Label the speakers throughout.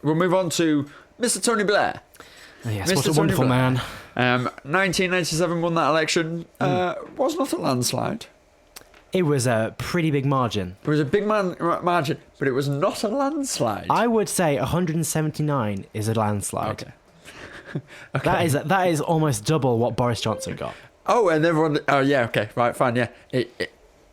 Speaker 1: we'll move on to Mr. Tony Blair.
Speaker 2: Oh, yes,
Speaker 1: Mr.
Speaker 2: what a
Speaker 1: Tony
Speaker 2: wonderful
Speaker 1: Blair.
Speaker 2: man.
Speaker 1: 1997 won that election. Was not a landslide.
Speaker 2: It was a pretty big margin.
Speaker 1: It was a big margin, but it was not a landslide.
Speaker 2: I would say 179 is a landslide.
Speaker 1: Okay. Okay.
Speaker 2: That is almost double what Boris Johnson got.
Speaker 1: Oh, and everyone... Oh, yeah, okay. Right, fine, yeah.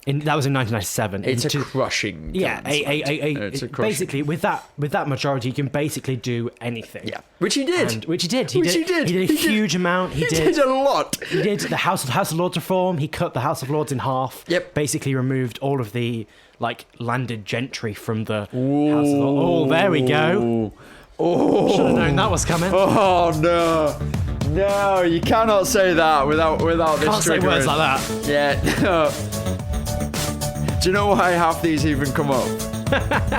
Speaker 2: That was in 1997.
Speaker 1: It's a crushing...
Speaker 2: Yeah,
Speaker 1: it's a crushing...
Speaker 2: basically, with that majority, you can basically do anything.
Speaker 1: Yeah, which he did.
Speaker 2: Which he did. He did a huge amount.
Speaker 1: He did a lot.
Speaker 2: He did the House of Lords reform. He cut the House of Lords in half.
Speaker 1: Yep.
Speaker 2: Basically removed all of the, landed gentry from the House of Lords. Oh, there we go.
Speaker 1: Oh.
Speaker 2: Should have known that was coming.
Speaker 1: Oh, no. No, you cannot say that without this
Speaker 2: Can't say words like that.
Speaker 1: Yeah. No. Do you know why half these even come up?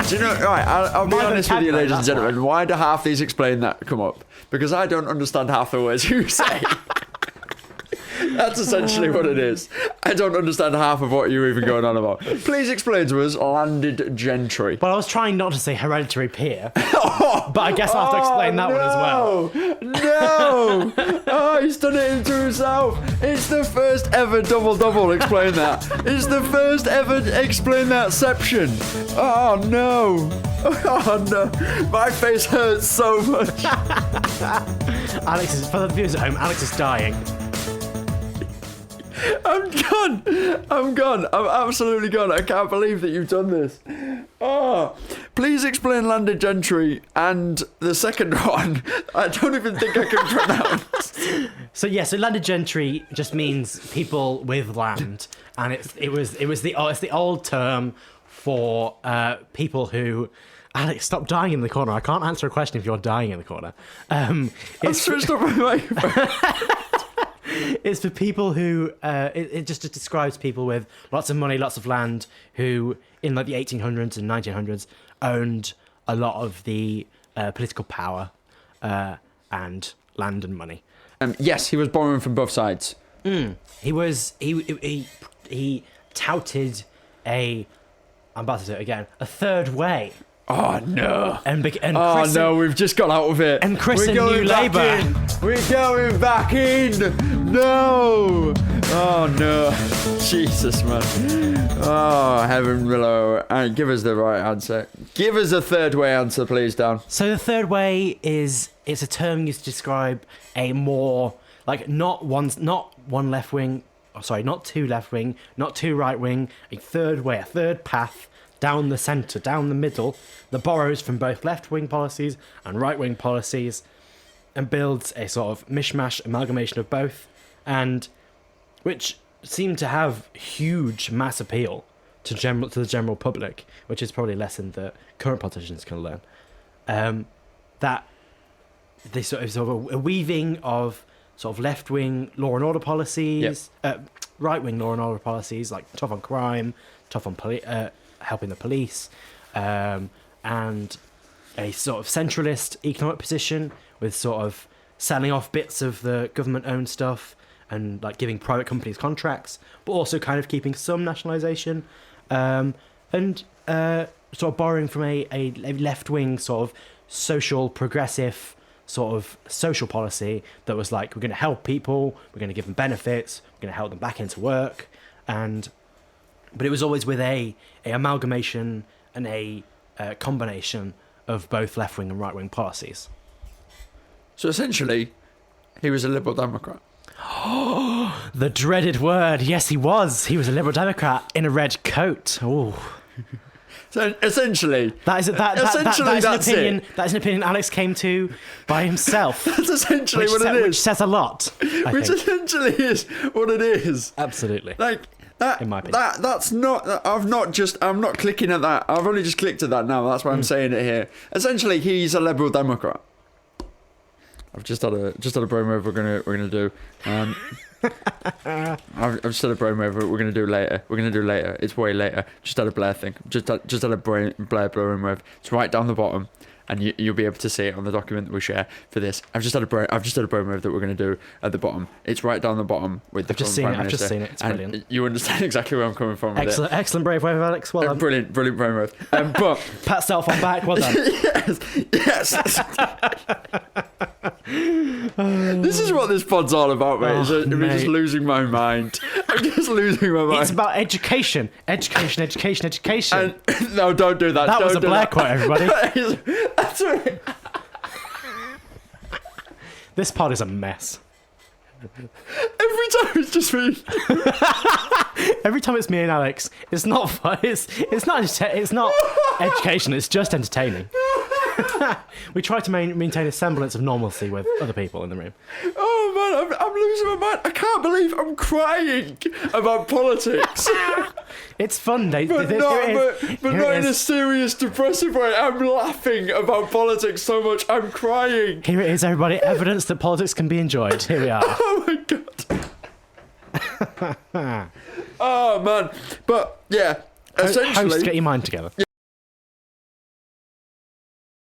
Speaker 1: Do you know? Right, I'll be honest with you, ladies and gentlemen. Why do half these explain that come up? Because I don't understand half the words you say. That's essentially what it is. I don't understand half of what you're even going on about. Please explain to us landed gentry.
Speaker 2: Well, I was trying not to say hereditary peer, but I guess I'll have to explain that one as well.
Speaker 1: No! Oh, he's done it into himself. It's the first ever double. Explain that. It's the first ever explain thatception. Oh, no. Oh, no. My face hurts so much.
Speaker 2: For the viewers at home, Alex is dying.
Speaker 1: I'm gone. I'm absolutely gone. I can't believe that you've done this. Oh, please explain landed gentry and the second one. I don't even think I can pronounce.
Speaker 2: So landed gentry just means people with land, and it's the old term for people who. Alex, stop dying in the corner. I can't answer a question if you're dying in the corner.
Speaker 1: I've switched off my microphone.
Speaker 2: It's for people who it just describes people with lots of money, lots of land, who in the 1800s and 1900s owned a lot of the political power and land and money.
Speaker 1: Yes, he was borrowing from both sides.
Speaker 2: He touted I'm about to do it again, a third way.
Speaker 1: Oh no!
Speaker 2: No,
Speaker 1: we've just got out of it.
Speaker 2: And christen New Labour.
Speaker 1: We're going back in. No! Oh no! Jesus, man! Oh, heaven below! Give us the right answer. Give us a third way answer, please, Dan.
Speaker 2: So the third way it's a term used to describe a more not two left wing, not two right wing, a third way, a third path. Down the centre, down the middle, that borrows from both left-wing policies and right-wing policies and builds a sort of mishmash amalgamation of both, and which seem to have huge mass appeal to the general public, which is probably a lesson that current politicians can learn. That this sort of a weaving of sort of left-wing law and order policies, right-wing law and order policies, like tough on crime, tough on helping the police, and a sort of centralist economic position with sort of selling off bits of the government-owned stuff and giving private companies contracts, but also kind of keeping some nationalisation, and sort of borrowing from a left-wing sort of social progressive sort of social policy that was we're going to help people, we're going to give them benefits, we're going to help them back into work, but it was always with a amalgamation and a combination of both left-wing and right-wing policies.
Speaker 1: So essentially, he was a Liberal Democrat.
Speaker 2: Oh, the dreaded word. Yes, he was. He was a Liberal Democrat in a red coat. Oh.
Speaker 1: So essentially,
Speaker 2: that's an opinion Alex came to by himself.
Speaker 1: That's essentially what it is.
Speaker 2: Which says a lot.
Speaker 1: Which essentially is what it is.
Speaker 2: Absolutely.
Speaker 1: That,
Speaker 2: in my opinion.
Speaker 1: That's not. I'm not clicking at that. I've only just clicked at that now. That's why I'm saying it here. Essentially, he's a Liberal Democrat. I've just had a brainwave we're gonna do. I've just had a brainwave we're gonna do later. It's way later. Just had a Blair thing. Just had a Blair brainwave. It's right down the bottom. and you'll be able to see it on the document that we share for this. I've just had a brain move that we're going to do at the bottom. It's right down the bottom with the Prime Minister.
Speaker 2: I've just seen it. It's
Speaker 1: and
Speaker 2: brilliant.
Speaker 1: You understand exactly where I'm coming from.
Speaker 2: Excellent brave wave, Alex. Well done.
Speaker 1: Brilliant brain move. But
Speaker 2: Pat self on back. Well done.
Speaker 1: yes. This is what this pod's all about, mate. I'm just losing my mind. I'm just losing my mind.
Speaker 2: It's about education.
Speaker 1: And, no, don't do that.
Speaker 2: That
Speaker 1: don't
Speaker 2: was a
Speaker 1: do
Speaker 2: Blair
Speaker 1: that.
Speaker 2: quote, everybody.
Speaker 1: That's right.
Speaker 2: This pod is a mess.
Speaker 1: Every time it's just me.
Speaker 2: Every time it's me and Alex, it's not fun. It's not education. It's just entertaining. We try to maintain a semblance of normalcy with other people in the room.
Speaker 1: Oh man, I'm losing my mind. I can't believe I'm crying about politics.
Speaker 2: It's fun, Dave.
Speaker 1: But not in a serious, depressive way. I'm laughing about politics so much, I'm crying.
Speaker 2: Here it is, everybody. Evidence that politics can be enjoyed. Here we are.
Speaker 1: Oh my god. Oh man. But yeah. Essentially,
Speaker 2: Host, get your mind together.